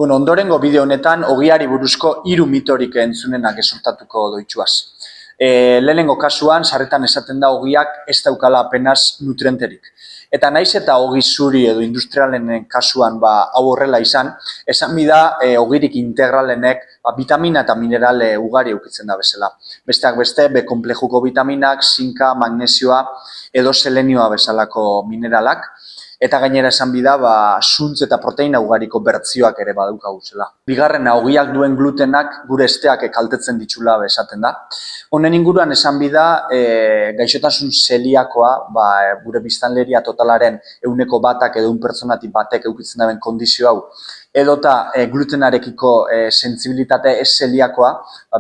Ondorengo bideo honetan ogiari buruzko 3 mitorik entzunenak gezurtatuko doitzuaz. Lehenengo kasuan, sarretan esaten da ogiak ez daukala apenas nutrienterik. Eta naiz eta ogi zuri edo industrialenen kasuan hau horrela izan, esan bida ogirik integralenek vitamina eta minerale ugari eukitzen da bezala. Besteak beste, B konplejuko vitaminak, zinka, magnesioa edo selenioa bezalako mineralak. Eta gainera esan bida, zuntz eta proteina ugariko bertzioak ere badaukaguzela. Bigarrena, ogiak duen glutenak gure esteak kaltetzen ditxula esaten da. Honen inguruan esan bida, gaixotasun zeliakoa, gure biztanleria totalaren 1%ak edo 1% batek eukitzen daben kondizio hau, edota glutenarekiko sentsibilitate ez zeliakoa,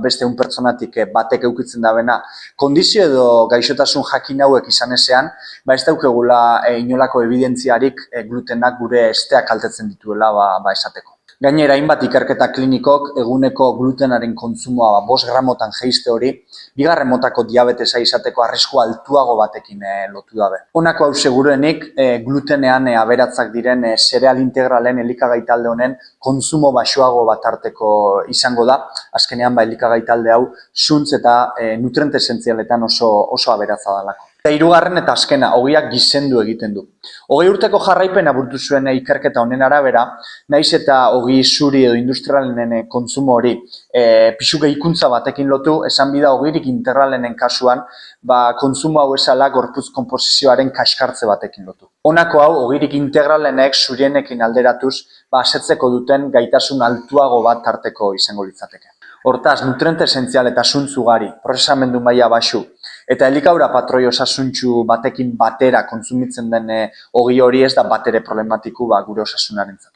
beste 1%tik batek eukitzen dabena, kondizio edo gaixotasun jakin hauek izan ezean, ez daukegula inolako evidentziarik glutenak gure esteak kaltetzen dituela esateko. Gainera, hainbat ikerketa klinikok eguneko glutenaren kontsumoa 5 gramotan jeiste hori, bigarren motako diabetesa izateko arrisku altuago batekin lotu dabe. Honako hau seguruenik, glutenean aberatzak diren zereal integralen elikagai talde honen kontsumo baxuago bat arteko izango da. Azkenean, elikagai talde hau zuntz eta nutriente esentzialetan oso aberatza dalako. Eta hirugarren eta azkena, ogiak gizendu egiten du. 20 urteko jarraipena burtu zuen ikerketa honen arabera, naiz eta ogi zuri edo industrialenen kontsumo hori pisu gehikuntza batekin lotu, esan bida ogirik integralenen kasuan, kontsumo hau esala gorputz konposizioaren kaskartze batekin lotu. Honako hau, ogirik integralenek zurienekin alderatuz, asetzeko duten gaitasun altuago bat tarteko izango litzateke. Hortaz, nutriente esentzial eta zuntz ugari, prozesamendu maila baxu, eta elikaura patroi osasuntsu batekin batera kontsumitzen den ogi hori ez da batere problematiku gure osasunarentzat.